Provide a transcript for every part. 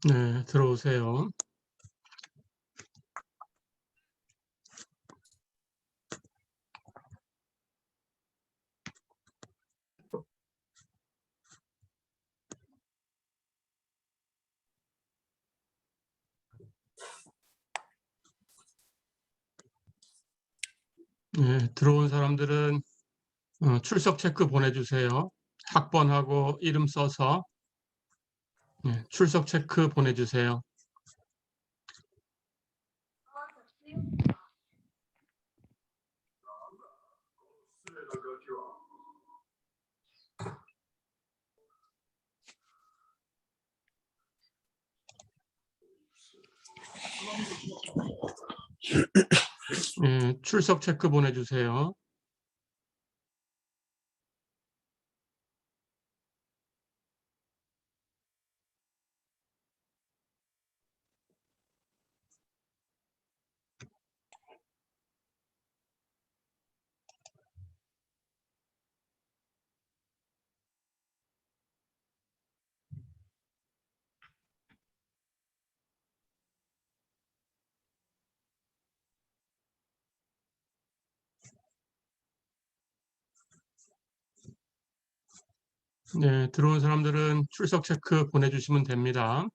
네, 들어오세요. 네, 들어온 사람들은 출석 체크 보내주세요. 학번하고 이름 써서 출석 체크 보내주세요. 출석 체크 보내주세요. 네, 들어온 사람들은 출석 체크 보내주시면 됩니다.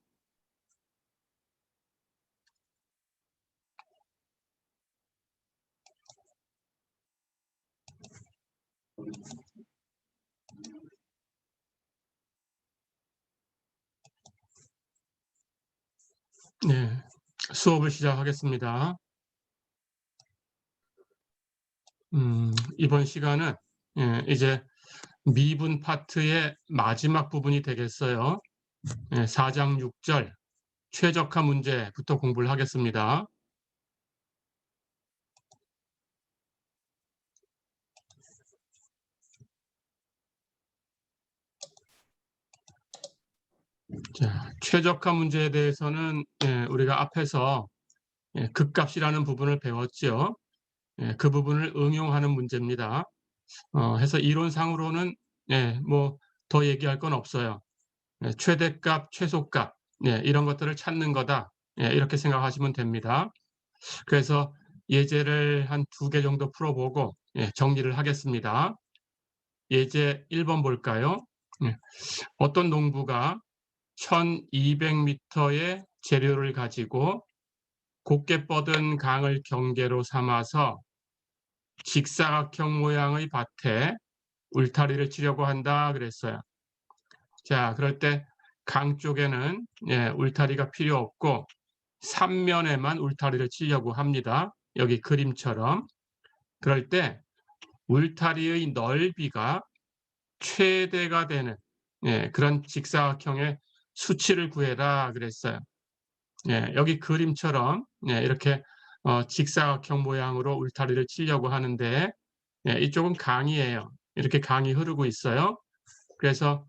네, 수업을 시작하겠습니다. 이번 시간은 이제 미분 파트의 마지막 부분이 되겠어요. 4장 6절 최적화 문제부터 공부를 하겠습니다. 자, 최적화 문제에 대해서는 우리가 앞에서 극값이라는 부분을 배웠죠. 그 부분을 응용하는 문제입니다. 해서 이론상으로는 뭐 더 얘기할 건 없어요. 최대값, 최소값 이런 것들을 찾는 거다. 이렇게 생각하시면 됩니다. 그래서 예제를 한 2개 정도 풀어보고 정리를 하겠습니다. 예제 1번 볼까요? 어떤 농부가 1200m의 재료를 가지고 곱게 뻗은 강을 경계로 삼아서 직사각형 모양의 밭에 울타리를 치려고 한다 그랬어요. 자, 그럴 때 강 쪽에는 울타리가 필요 없고 3면에만 울타리를 치려고 합니다. 여기 그림처럼. 그럴 때 울타리의 넓이가 최대가 되는 그런 직사각형의 수치를 구해라 그랬어요. 여기 그림처럼 이렇게 직사각형 모양으로 울타리를 치려고 하는데 이쪽은 강이에요. 이렇게 강이 흐르고 있어요. 그래서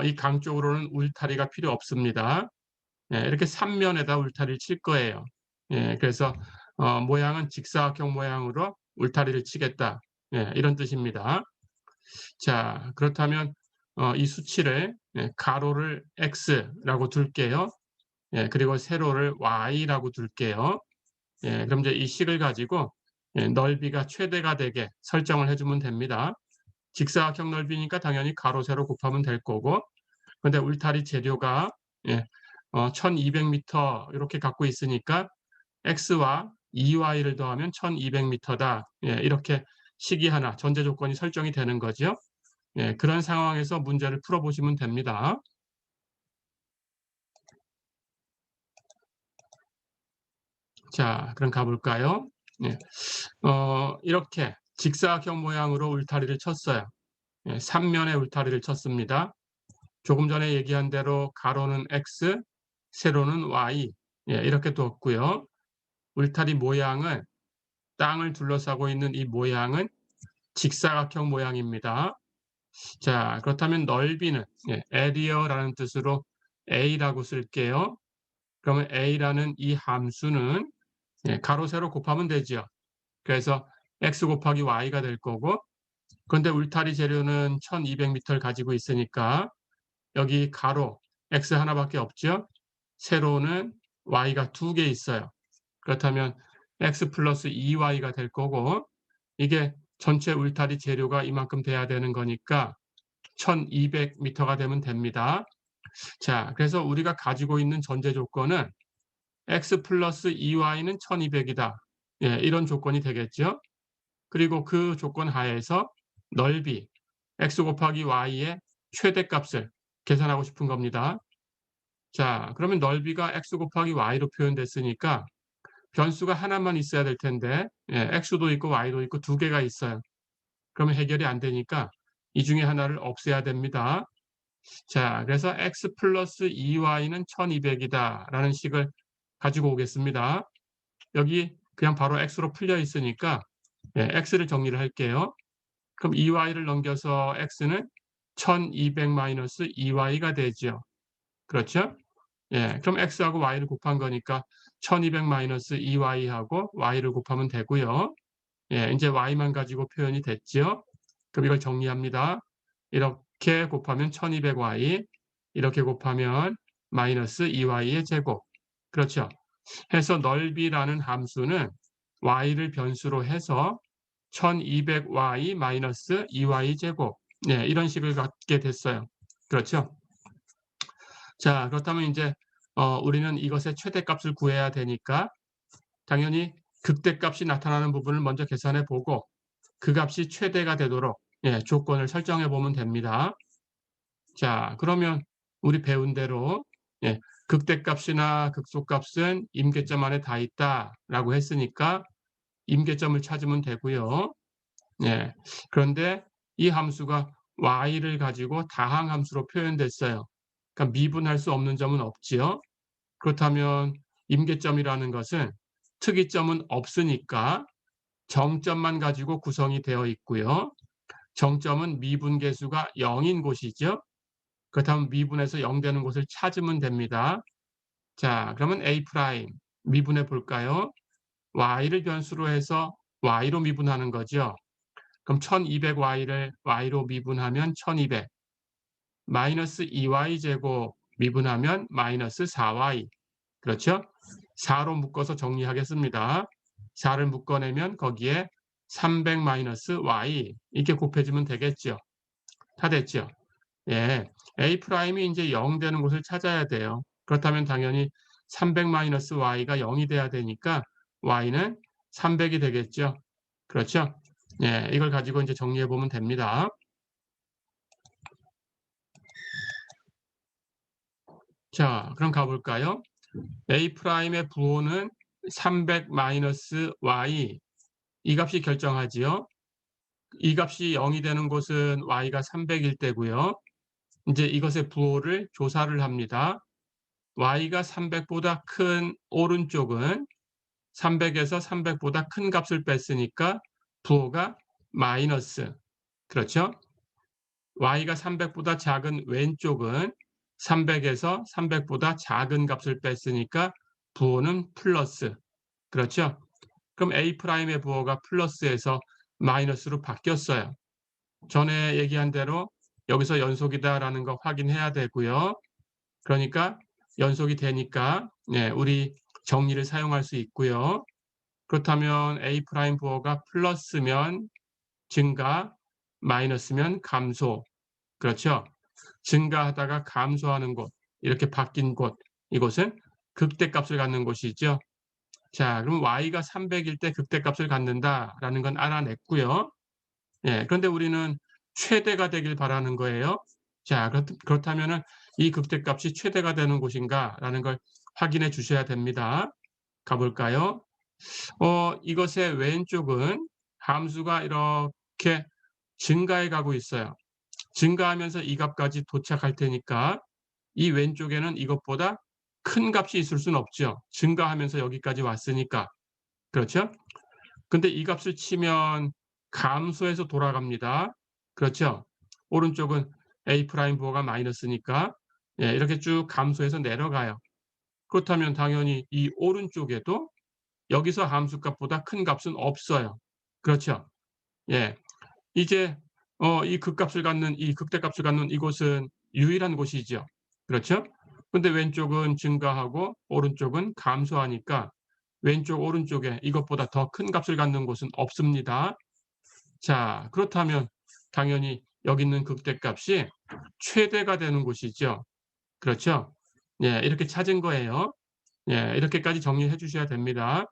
이 강 쪽으로는 울타리가 필요 없습니다. 이렇게 3면에다 울타리를 칠 거예요. 그래서 모양은 직사각형 모양으로 울타리를 치겠다. 이런 뜻입니다. 자, 그렇다면 이 수치를 가로를 x라고 둘게요. 그리고 세로를 y라고 둘게요. 그럼 이제 이 식을 가지고 넓이가 최대가 되게 설정을 해주면 됩니다. 직사각형 넓이니까 당연히 가로, 세로 곱하면 될 거고, 근데 울타리 재료가 1200m 이렇게 갖고 있으니까 x와 2y를 더하면 1200m다. 이렇게 식이 하나, 전제 조건이 설정이 되는 거죠. 그런 상황에서 문제를 풀어보시면 됩니다. 자, 그럼 가볼까요? 이렇게 직사각형 모양으로 울타리를 쳤어요. 3면의 울타리를 쳤습니다. 조금 전에 얘기한 대로 가로는 x, 세로는 y 이렇게 뒀고요. 울타리 모양은 땅을 둘러싸고 있는 이 모양은 직사각형 모양입니다. 자, 그렇다면 넓이는 area라는 뜻으로 a라고 쓸게요. 그러면 a라는 이 함수는 가로 세로 곱하면 되죠. 그래서 x 곱하기 y가 될 거고, 그런데 울타리 재료는 1200m를 가지고 있으니까 여기 가로 x 하나밖에 없죠. 세로는 y가 2개 있어요. 그렇다면 x 플러스 2y가 될 거고 이게 전체 울타리 재료가 이만큼 돼야 되는 거니까 1200m가 되면 됩니다. 자, 그래서 우리가 가지고 있는 전제 조건은 x 플러스 2y는 1200이다. 예, 이런 조건이 되겠죠. 그리고 그 조건 하에서 넓이 x 곱하기 y의 최대값을 계산하고 싶은 겁니다. 자, 그러면 넓이가 x 곱하기 y로 표현됐으니까 변수가 하나만 있어야 될 텐데 예, x도 있고 y도 있고 두 개가 있어요. 그러면 해결이 안 되니까 이 중에 하나를 없애야 됩니다. 자, 그래서 x 플러스 2y는 1200이다 라는 식을 가지고 오겠습니다. 여기 그냥 바로 x로 풀려 있으니까 예, x를 정리를 할게요. 그럼 2y를 넘겨서 x는 1200 마이너스 2y가 되죠. 그렇죠? 예, 그럼 x하고 y를 곱한 거니까 1200 마이너스 2y하고 y를 곱하면 되고요. 예, 이제 y만 가지고 표현이 됐죠. 그럼 이걸 정리합니다. 이렇게 곱하면 1200y, 이렇게 곱하면 마이너스 2y의 제곱. 그렇죠. 해서 넓이라는 함수는 y를 변수로 해서 1200y 마이너스 2y 제곱. 네, 이런 식을 갖게 됐어요. 그렇죠. 자, 그렇다면 이제 우리는 이것의 최대값을 구해야 되니까 당연히 극대값이 나타나는 부분을 먼저 계산해 보고 그 값이 최대가 되도록 예, 조건을 설정해 보면 됩니다. 자, 그러면 우리 배운 대로 예, 극대값이나 극소값은 임계점 안에 다 있다라고 했으니까 임계점을 찾으면 되고요. 예, 그런데 이 함수가 y를 가지고 다항 함수로 표현됐어요. 그러니까 미분할 수 없는 점은 없지요. 그렇다면 임계점이라는 것은 특이점은 없으니까 정점만 가지고 구성이 되어 있고요. 정점은 미분계수가 0인 곳이죠. 그렇다면 미분해서 0 되는 곳을 찾으면 됩니다. 자, 그러면 A' 미분해 볼까요? y를 변수로 해서 y로 미분하는 거죠. 그럼 1200y를 y로 미분하면 1200 마이너스 2y 제곱 미분하면 마이너스 4y 그렇죠? 4로 묶어서 정리하겠습니다. 4를 묶어내면 거기에 300 마이너스 y 이렇게 곱해주면 되겠죠. 다 됐죠? 예, A'이 이제 0 되는 곳을 찾아야 돼요. 그렇다면 당연히 300 마이너스 y가 0이 돼야 되니까 y는 300이 되겠죠. 그렇죠? 예, 이걸 가지고 이제 정리해 보면 됩니다. 자, 그럼 가볼까요? A'의 부호는 300 마이너스 y 이 값이 결정하지요. 이 값이 0이 되는 곳은 y가 300일 때고요. 이제 이것의 부호를 조사를 합니다. y가 300보다 큰 오른쪽은 300에서 300보다 큰 값을 뺐으니까 부호가 마이너스. 그렇죠? y가 300보다 작은 왼쪽은 300에서 300보다 작은 값을 뺐으니까 부호는 플러스. 그렇죠? 그럼 A'의 부호가 플러스에서 마이너스로 바뀌었어요. 전에 얘기한 대로 여기서 연속이다라는 거 확인해야 되고요. 그러니까 연속이 되니까 네, 우리 정리를 사용할 수 있고요. 그렇다면 A' 부호가 플러스면 증가, 마이너스면 감소. 그렇죠? 증가하다가 감소하는 곳, 이렇게 바뀐 곳, 이곳은 극대값을 갖는 곳이죠. 자, 그럼 y가 300일 때 극대값을 갖는다라는 건 알아냈고요. 예, 그런데 우리는 최대가 되길 바라는 거예요. 자, 그렇다면은 이 극대값이 최대가 되는 곳인가라는 걸 확인해 주셔야 됩니다. 가볼까요? 이것의 왼쪽은 함수가 이렇게 증가해 가고 있어요. 증가하면서 이 값까지 도착할 테니까 이 왼쪽에는 이것보다 큰 값이 있을 수는 없죠. 증가하면서 여기까지 왔으니까. 그렇죠? 근데 이 값을 치면 감소해서 돌아갑니다. 그렇죠? 오른쪽은 A' 부호가 마이너스니까 예, 이렇게 쭉 감소해서 내려가요. 그렇다면 당연히 이 오른쪽에도 여기서 함수값보다 큰 값은 없어요. 그렇죠? 예. 이제 이 극값을 갖는 이 극대값을 갖는 이곳은 유일한 곳이죠. 그렇죠? 근데 왼쪽은 증가하고 오른쪽은 감소하니까 왼쪽 오른쪽에 이것보다 더 큰 값을 갖는 곳은 없습니다. 자, 그렇다면 당연히 여기 있는 극대값이 최대가 되는 곳이죠. 그렇죠? 예, 이렇게 찾은 거예요. 예, 이렇게까지 정리해 주셔야 됩니다.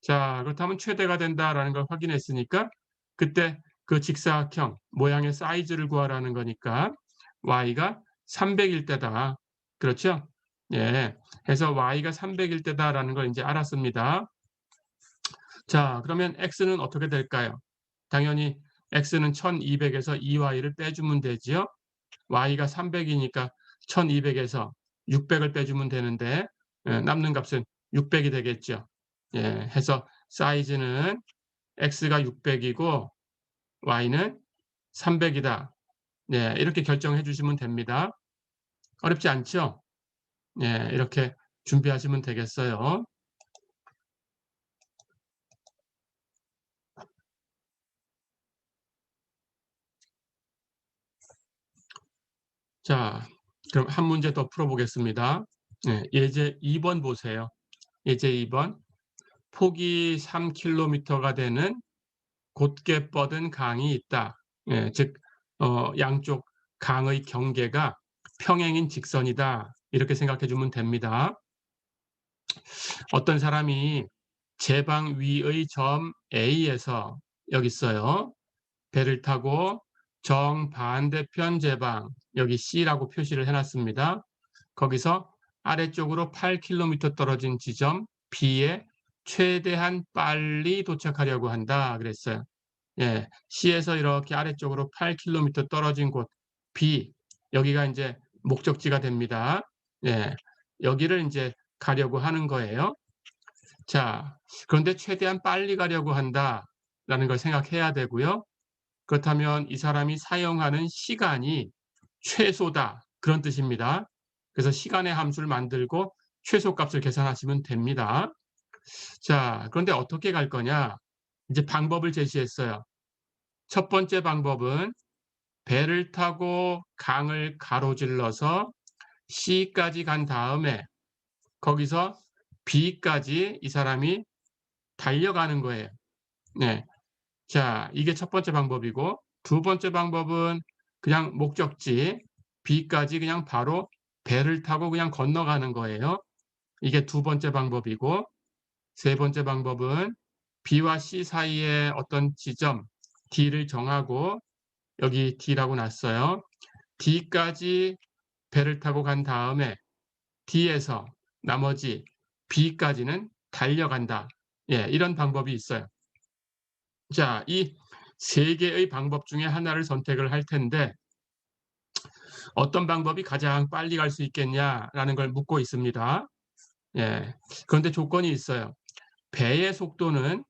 자, 그렇다면 최대가 된다라는 걸 확인했으니까 그때 그 직사각형 모양의 사이즈를 구하라는 거니까 y가 300일 때다. 그렇죠? 예. 해서 y가 300일 때다라는 걸 이제 알았습니다. 자, 그러면 x는 어떻게 될까요? 당연히 x는 1200에서 2y를 빼주면 되지요. y가 300이니까 1200에서 600을 빼주면 되는데 남는 값은 600이 되겠죠. 예, 해서 사이즈는 x가 600이고 y는 300이다. 네, 이렇게 결정해 주시면 됩니다. 어렵지 않죠? 네, 이렇게 준비하시면 되겠어요. 자, 그럼 한 문제 더 풀어보겠습니다. 네, 예제 2번 보세요. 예제 2번. 폭이 3km가 되는 곧게 뻗은 강이 있다. 예, 즉 양쪽 강의 경계가 평행인 직선이다. 이렇게 생각해 주면 됩니다. 어떤 사람이 제방 위의 점 A에서 여기 있어요. 배를 타고 정반대편 제방 여기 C라고 표시를 해놨습니다. 거기서 아래쪽으로 8km 떨어진 지점 B에 최대한 빨리 도착하려고 한다 그랬어요. 예, C에서 이렇게 아래쪽으로 8km 떨어진 곳 B 여기가 이제 목적지가 됩니다. 예, 여기를 이제 가려고 하는 거예요. 자, 그런데 최대한 빨리 가려고 한다라는 걸 생각해야 되고요. 그렇다면 이 사람이 사용하는 시간이 최소다 그런 뜻입니다. 그래서 시간의 함수를 만들고 최소값을 계산하시면 됩니다. 자, 그런데 어떻게 갈 거냐? 이제 방법을 제시했어요. 첫 번째 방법은 배를 타고 강을 가로질러서 C까지 간 다음에 거기서 B까지 이 사람이 달려가는 거예요. 네. 자, 이게 첫 번째 방법이고 두 번째 방법은 그냥 목적지 B까지 그냥 바로 배를 타고 그냥 건너가는 거예요. 이게 두 번째 방법이고 세 번째 방법은 B와 C 사이에 어떤 지점 D를 정하고 여기 D라고 놨어요. D까지 배를 타고 간 다음에 D에서 나머지 B까지는 달려간다. 예, 이런 방법이 있어요. 자, 이 세 개의 방법 중에 하나를 선택을 할 텐데 어떤 방법이 가장 빨리 갈 수 있겠냐라는 걸 묻고 있습니다. 예. 그런데 조건이 있어요. 배의 속도는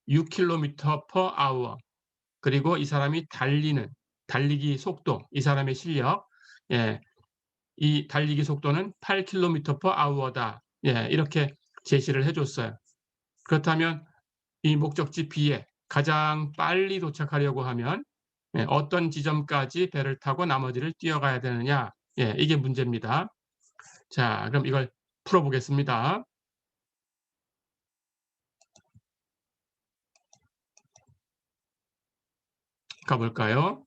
6km/h 그리고 이 사람이 달리기 속도, 이 사람의 실력, 예, 이 달리기 속도는 8km/h다. 예, 이렇게 제시를 해줬어요. 그렇다면 이 목적지 B에 가장 빨리 도착하려고 하면 어떤 지점까지 배를 타고 나머지를 뛰어가야 되느냐. 예, 이게 문제입니다. 자, 그럼 이걸 풀어보겠습니다. 가볼까요?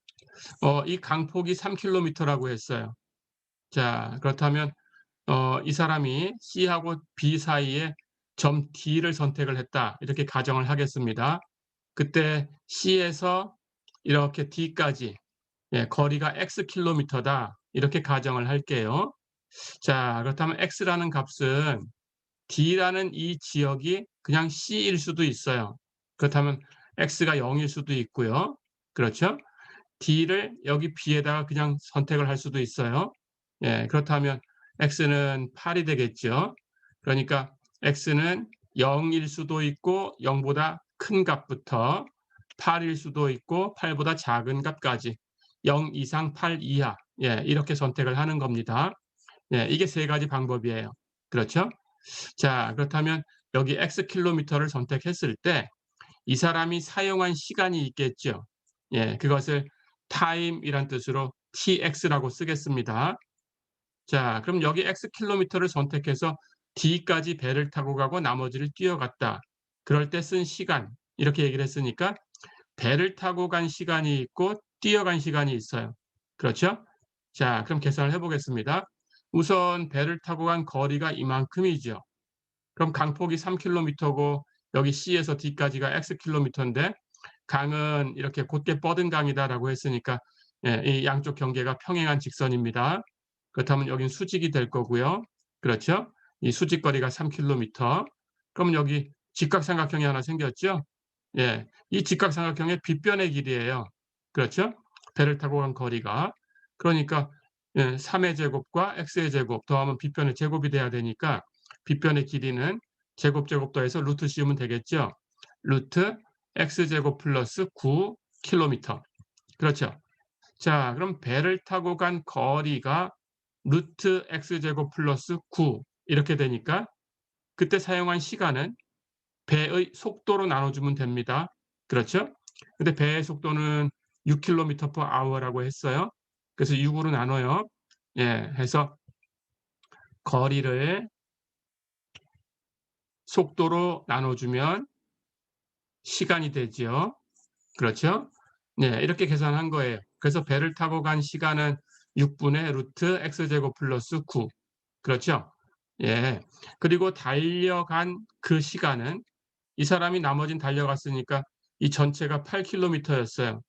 이 강폭이 3km라고 했어요. 자, 그렇다면 이 사람이 C하고 B 사이에 점 D를 선택을 했다. 이렇게 가정을 하겠습니다. 그때 C에서 이렇게 D까지 거리가 Xkm다. 이렇게 가정을 할게요. 자, 그렇다면 X라는 값은 D라는 이 지역이 그냥 C일 수도 있어요. 그렇다면 X가 0일 수도 있고요. 그렇죠? D를 여기 B에다가 그냥 선택을 할 수도 있어요. 예, 그렇다면 X는 8이 되겠죠. 그러니까 X는 0일 수도 있고 0보다 큰 값부터 8일 수도 있고 8보다 작은 값까지 0 이상 8 이하 예, 이렇게 선택을 하는 겁니다. 예, 이게 세 가지 방법이에요. 그렇죠? 자, 그렇다면 여기 X킬로미터를 선택했을 때 이 사람이 사용한 시간이 있겠죠. 예, 그것을 time이란 뜻으로 tx라고 쓰겠습니다. 자, 그럼 여기 x 킬로미터를 선택해서 D까지 배를 타고 가고 나머지를 뛰어갔다. 그럴 때 쓴 시간 이렇게 얘기를 했으니까 배를 타고 간 시간이 있고 뛰어간 시간이 있어요. 그렇죠? 자, 그럼 계산을 해 보겠습니다. 우선 배를 타고 간 거리가 이만큼이죠. 그럼 강폭이 3km고 여기 C에서 D까지가 Xkm인데 강은 이렇게 곧게 뻗은 강이다라고 했으니까 예, 이 양쪽 경계가 평행한 직선입니다. 그렇다면 여긴 수직이 될 거고요. 그렇죠? 이 수직거리가 3km. 그럼 여기 직각삼각형이 하나 생겼죠? 예, 이 직각삼각형의 빗변의 길이에요. 그렇죠? 배를 타고 간 거리가. 그러니까 예, 3의 제곱과 x의 제곱 더하면 빗변의 제곱이 돼야 되니까 빗변의 길이는 제곱 더해서 루트 씌우면 되겠죠? 루트 x제곱 플러스 9km. 그렇죠? 자, 그럼 배를 타고 간 거리가 루트 x제곱 플러스 9 이렇게 되니까 그때 사용한 시간은 배의 속도로 나눠주면 됩니다. 그렇죠? 근데 배의 속도는 6km per hour라고 했어요. 그래서 6으로 나눠요. 예, 해서 거리를 속도로 나눠주면 시간이 되죠. 그렇죠? 네, 이렇게 계산한 거예요. 그래서 배를 타고 간 시간은 6분의 루트 x제곱 플러스 9. 그렇죠? 예. 그리고 달려간 그 시간은 이 사람이 나머진 달려갔으니까 이 전체가 8km였어요.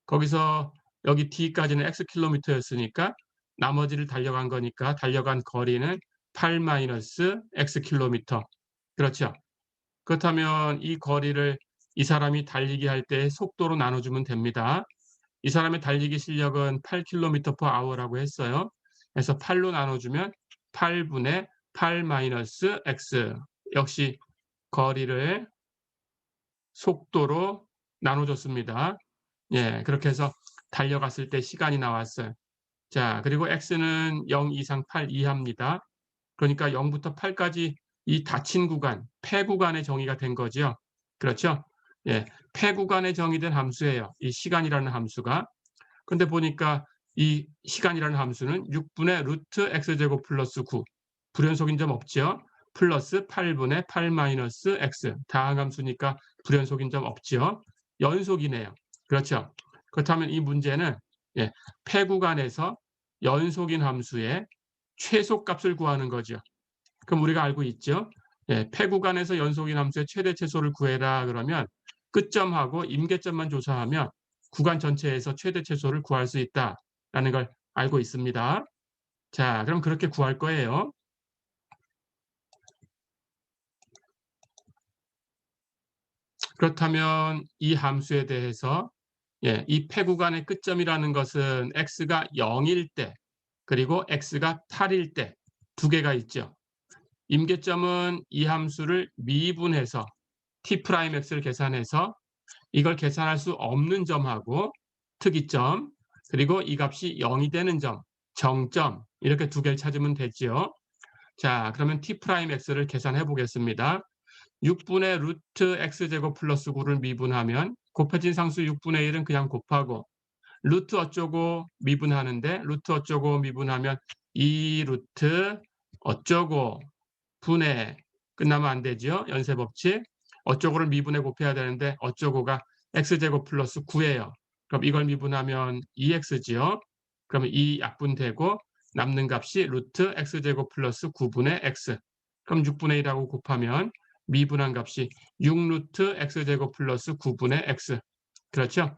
거기서 여기 D까지는 Xkm였으니까 나머지를 달려간 거니까 달려간 거리는 8 마이너스 Xkm. 그렇죠? 그렇다면 이 거리를 이 사람이 달리기 할 때 속도로 나눠주면 됩니다. 이 사람의 달리기 실력은 8km per hour라고 했어요. 그래서 8로 나눠주면 8분의 8 마이너스 x 역시 거리를 속도로 나눠줬습니다. 예, 그렇게 해서 달려갔을 때 시간이 나왔어요. 자, 그리고 x는 0 이상 8 이하입니다. 그러니까 0부터 8까지 이 닫힌 구간, 폐 구간의 정의가 된 거죠. 그렇죠? 예, 폐 구간에 정의된 함수예요. 이 시간이라는 함수가. 근데 보니까 이 시간이라는 함수는 6분의 루트 x제곱 플러스 9. 불연속인 점 없죠? 플러스 8분의 8 마이너스 x. 다항함수니까 불연속인 점 없죠? 연속이네요. 그렇죠? 그렇다면 이 문제는 예, 폐 구간에서 연속인 함수의 최소값을 구하는 거죠. 그럼 우리가 알고 있죠? 예, 폐 구간에서 연속인 함수의 최대 최소를 구해라 그러면 끝점하고 임계점만 조사하면 구간 전체에서 최대 최소를 구할 수 있다라는 걸 알고 있습니다. 자, 그럼 그렇게 구할 거예요. 그렇다면 이 함수에 대해서 예, 이 폐 구간의 끝점이라는 것은 x가 0일 때 그리고 x가 8일 때 두 개가 있죠. 임계점은 이 함수를 미분해서 t'x를 계산해서 이걸 계산할 수 없는 점하고 특이점 그리고 이 값이 0이 되는 점, 정점 이렇게 두 개를 찾으면 되죠. 자, 그러면 t'x를 계산해 보겠습니다. 6분의 루트 x제곱 플러스 9를 미분하면 곱해진 상수 6분의 1은 그냥 곱하고 루트 어쩌고 미분하는데 루트 어쩌고 미분하면 2 루트 어쩌고 분해 끝나면 안 되죠. 연쇄 법칙. 어쩌고를 미분해 곱해야 되는데 어쩌고가 x제곱 플러스 9예요. 그럼 이걸 미분하면 2x지요. 그러면 2 약분되고 남는 값이 루트 x제곱 플러스 9분의 x. 그럼 6분의 1하고 곱하면 미분한 값이 6 루트 x제곱 플러스 9분의 x. 그렇죠?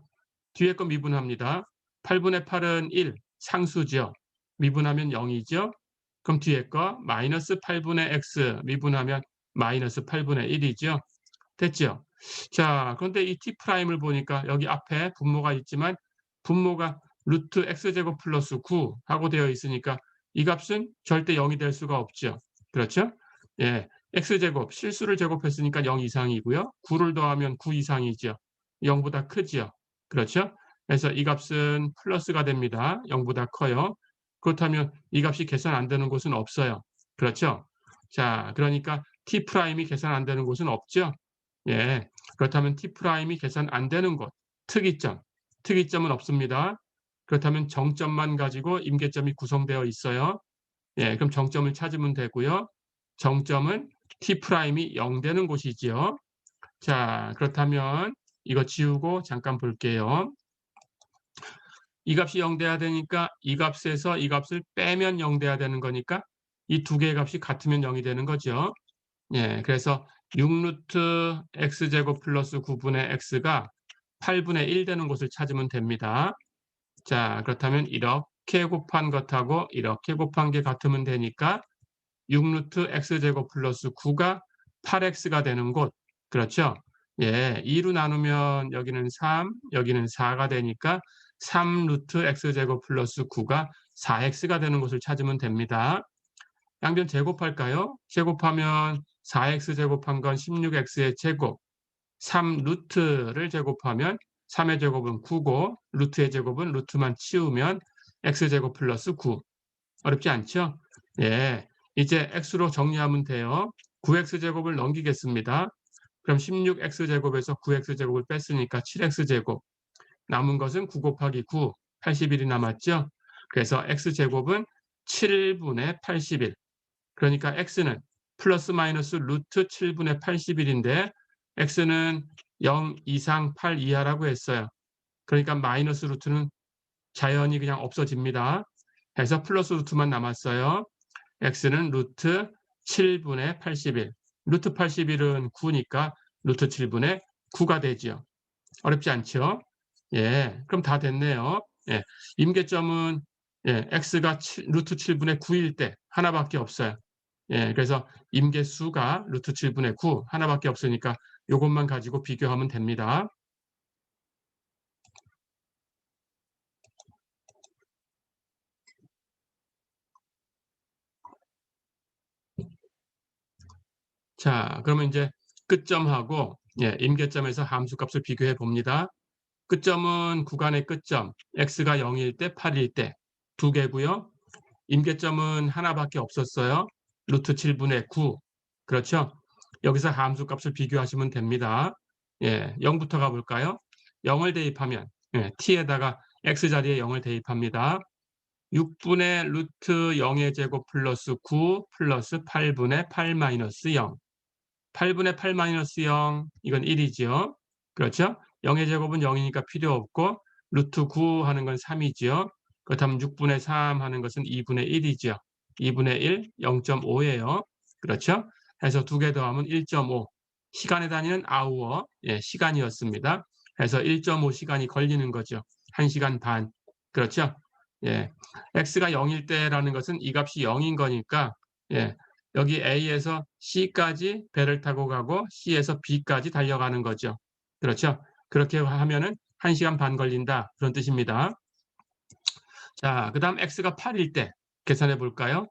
뒤에 거 미분합니다. 8분의 8은 1, 상수죠. 미분하면 0이죠. 그럼 뒤에 거 마이너스 8분의 x 미분하면 마이너스 8분의 1이죠. 됐죠? 자, 그런데 이 t'을 보니까 여기 앞에 분모가 있지만 분모가 루트 x제곱 플러스 9 하고 되어 있으니까 이 값은 절대 0이 될 수가 없죠. 그렇죠? 예, x제곱 실수를 제곱했으니까 0 이상이고요. 9를 더하면 9 이상이죠. 0보다 크죠. 그렇죠? 그래서 이 값은 플러스가 됩니다. 0보다 커요. 그렇다면 이 값이 계산 안 되는 곳은 없어요. 그렇죠? 자, 그러니까 t'이 계산 안 되는 곳은 없죠. 예, 그렇다면 t'이 계산 안 되는 곳, 특이점, 특이점은 없습니다. 그렇다면 정점만 가지고 임계점이 구성되어 있어요. 예, 그럼 정점을 찾으면 되고요. 정점은 T'이 0 되는 곳이지요. 자, 그렇다면 이거 지우고 잠깐 볼게요. 이 값이 0 돼야 되니까 이 값에서 이 값을 빼면 0 돼야 되는 거니까 이 두 개의 값이 같으면 0이 되는 거죠. 예, 그래서 6루트 x제곱 플러스 9분의 x가 8분의 1 되는 곳을 찾으면 됩니다. 자, 그렇다면 이렇게 곱한 것하고 이렇게 곱한 게 같으면 되니까 6루트 x제곱 플러스 9가 8x가 되는 곳. 그렇죠? 예, 2로 나누면 여기는 3, 여기는 4가 되니까 3루트 x제곱 플러스 9가 4x가 되는 곳을 찾으면 됩니다. 양변 제곱할까요? 제곱하면 4x 제곱한 건 16x의 제곱, 3루트를 제곱하면 3의 제곱은 9고 루트의 제곱은 루트만 치우면 x제곱 플러스 9. 어렵지 않죠? 예, 이제 x로 정리하면 돼요. 9x제곱을 넘기겠습니다. 그럼 16x제곱에서 9x제곱을 뺐으니까 7x제곱. 남은 것은 9 곱하기 9, 81이 남았죠? 그래서 x제곱은 7분의 81. 그러니까 x는 플러스 마이너스 루트 7분의 81인데 x는 0 이상 8 이하라고 했어요. 그러니까 마이너스 루트는 자연히 그냥 없어집니다. 해서 플러스 루트만 남았어요. x는 루트 7분의 81. 루트 81은 9니까 루트 7분의 9가 되죠. 어렵지 않죠? 예, 그럼 다 됐네요. 예, 임계점은 예, x가 루트 7분의 9일 때 하나밖에 없어요. 예, 그래서 임계수가 루트 7분의 9 하나밖에 없으니까 이것만 가지고 비교하면 됩니다. 자, 그러면 이제 끝점하고 예, 임계점에서 함수값을 비교해 봅니다. 끝점은 구간의 끝점 x가 0일 때 8일 때 두 개고요. 임계점은 하나밖에 없었어요. 루트 7분의 9. 그렇죠? 여기서 함수값을 비교하시면 됩니다. 예, 0부터 가볼까요? 0을 대입하면 예, t에다가 x자리에 0을 대입합니다. 6분의 루트 0의 제곱 플러스 9 플러스 8분의 8 마이너스 0. 8분의 8 마이너스 0, 이건 1이죠. 그렇죠? 0의 제곱은 0이니까 필요 없고 루트 9 하는 건 3이죠. 그렇다면 6분의 3 하는 것은 2분의 1이죠. 2분의 1, 0.5예요. 그렇죠? 해서 두 개 더하면 1.5. 시간의 단위는 아우어, 예, 시간이었습니다. 해서 1.5 시간이 걸리는 거죠. 1시간 반. 그렇죠? 예. x가 0일 때라는 것은 이 값이 0인 거니까 예, 여기 A에서 C까지 배를 타고 가고 C에서 B까지 달려가는 거죠. 그렇죠? 그렇게 하면은 1시간 반 걸린다. 그런 뜻입니다. 자, 그 다음 X가 8일 때 계산해 볼까요?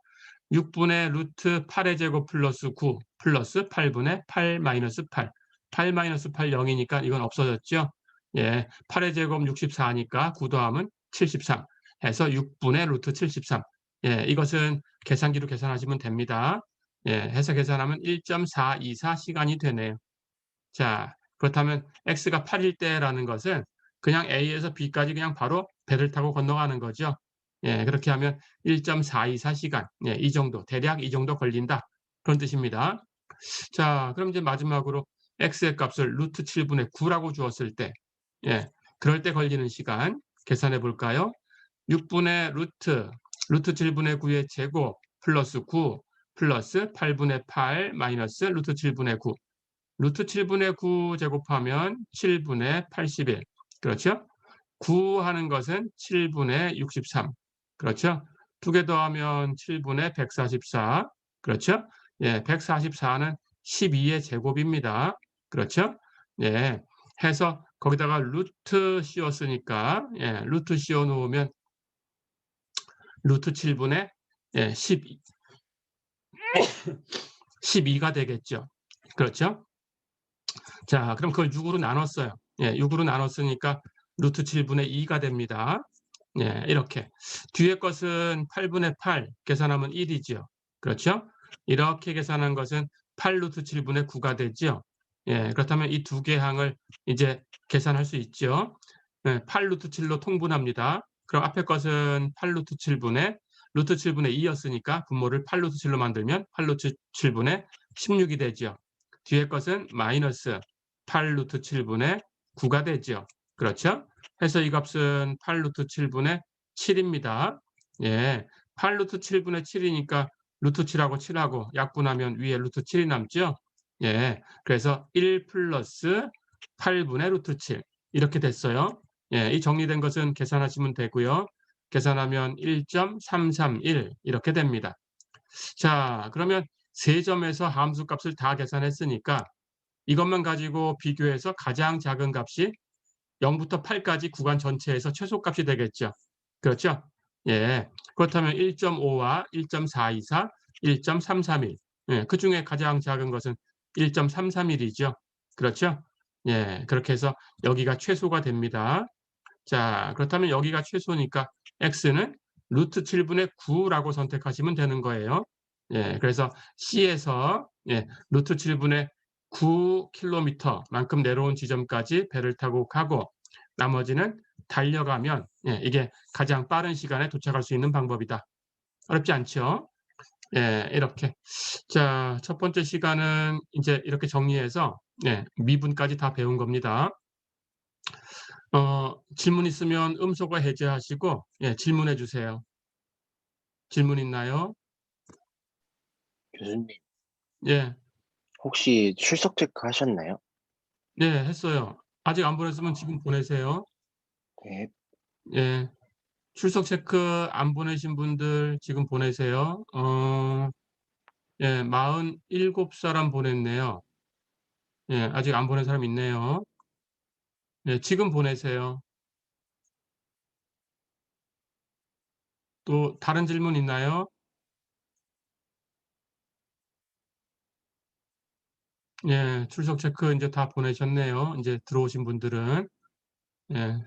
6분의 루트 8의 제곱 플러스 9 플러스 8분의 8 마이너스 8. 8 마이너스 8 0이니까 이건 없어졌죠? 예, 8의 제곱 64니까 9 더하면 73 해서 6분의 루트 73. 예, 이것은 계산기로 계산하시면 됩니다. 예, 해서 계산하면 1.424 시간이 되네요. 자, 그렇다면 x가 8일 때라는 것은 그냥 A에서 B까지 그냥 바로 배를 타고 건너가는 거죠. 예, 그렇게 하면 1.424 시간, 예, 이 정도, 대략 이 정도 걸린다. 그런 뜻입니다. 자, 그럼 이제 마지막으로 x의 값을 루트 7분의 9라고 주었을 때, 예, 그럴 때 걸리는 시간 계산해 볼까요? 6분의 루트 7분의 9의 제곱 플러스 9 플러스 8분의 8 마이너스 루트 7분의 9. 루트 7분의 9 제곱하면 7분의 81. 그렇죠? 9 하는 것은 7분의 63. 그렇죠? 두 개 더하면 7분의 144. 그렇죠? 예, 144는 12의 제곱입니다. 그렇죠? 예, 해서 거기다가 루트 씌웠으니까 예, 루트 씌워 놓으면 루트 7분의 예, 12가 되겠죠. 그렇죠? 자, 그럼 그걸 6으로 나눴어요. 예, 6으로 나눴으니까 루트 7분의 2가 됩니다. 예, 이렇게. 뒤에 것은 8분의 8 계산하면 1이죠. 그렇죠? 이렇게 계산한 것은 8 루트 7분의 9가 되죠. 예, 그렇다면 이 두 개 항을 이제 계산할 수 있죠. 예, 8 루트 7로 통분합니다. 그럼 앞에 것은 8 루트 7분의 루트 7분의 2였으니까 분모를 8루트 7로 만들면 8루트 7분의 16이 되죠. 뒤에 것은 마이너스 8루트 7분의 9가 되죠. 그렇죠? 해서 이 값은 8루트 7분의 7입니다. 예, 8루트 7분의 7이니까 루트 7하고 7하고 약분하면 위에 루트 7이 남죠. 예, 그래서 1 플러스 8분의 루트 7 이렇게 됐어요. 예, 이 정리된 것은 계산하시면 되고요. 계산하면 1.331 이렇게 됩니다. 자, 그러면 세 점에서 함수 값을 다 계산했으니까 이것만 가지고 비교해서 가장 작은 값이 0부터 8까지 구간 전체에서 최소값이 되겠죠. 그렇죠? 예. 그렇다면 1.5와 1.424, 1.331. 예, 그중에 가장 작은 것은 1.331이죠. 그렇죠? 예, 그렇게 해서 여기가 최소가 됩니다. 자, 그렇다면 여기가 최소니까 x는 루트 7분의 9라고 선택하시면 되는 거예요. 예, 그래서 C에서 루트 7분의 9km만큼 내려온 지점까지 배를 타고 가고 나머지는 달려가면 이게 가장 빠른 시간에 도착할 수 있는 방법이다. 어렵지 않죠? 예, 이렇게. 자, 첫 번째 시간은 이제 이렇게 정리해서 미분까지 다 배운 겁니다. 질문 있으면 음소거 해제하시고 질문해 주세요. 질문 있나요? 교수님, 예. 혹시 출석 체크 하셨나요? 네, 했어요. 아직 안 보냈으면 지금 보내세요. 네, 예. 출석 체크 안 보내신 분들 지금 보내세요. 예, 47사람 보냈네요. 예, 아직 안 보낸 사람 있네요. 예, 지금 보내세요. 또 다른 질문 있나요? 예, 출석 체크 이제 다 보내셨네요. 이제 들어오신 분들은. 예,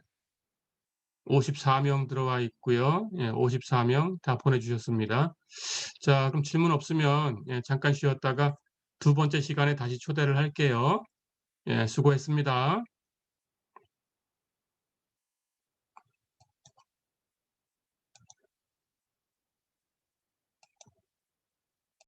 54명 들어와 있고요. 예, 54명 다 보내주셨습니다. 자, 그럼 질문 없으면 잠깐 쉬었다가 두 번째 시간에 다시 초대를 할게요. 예, 수고했습니다.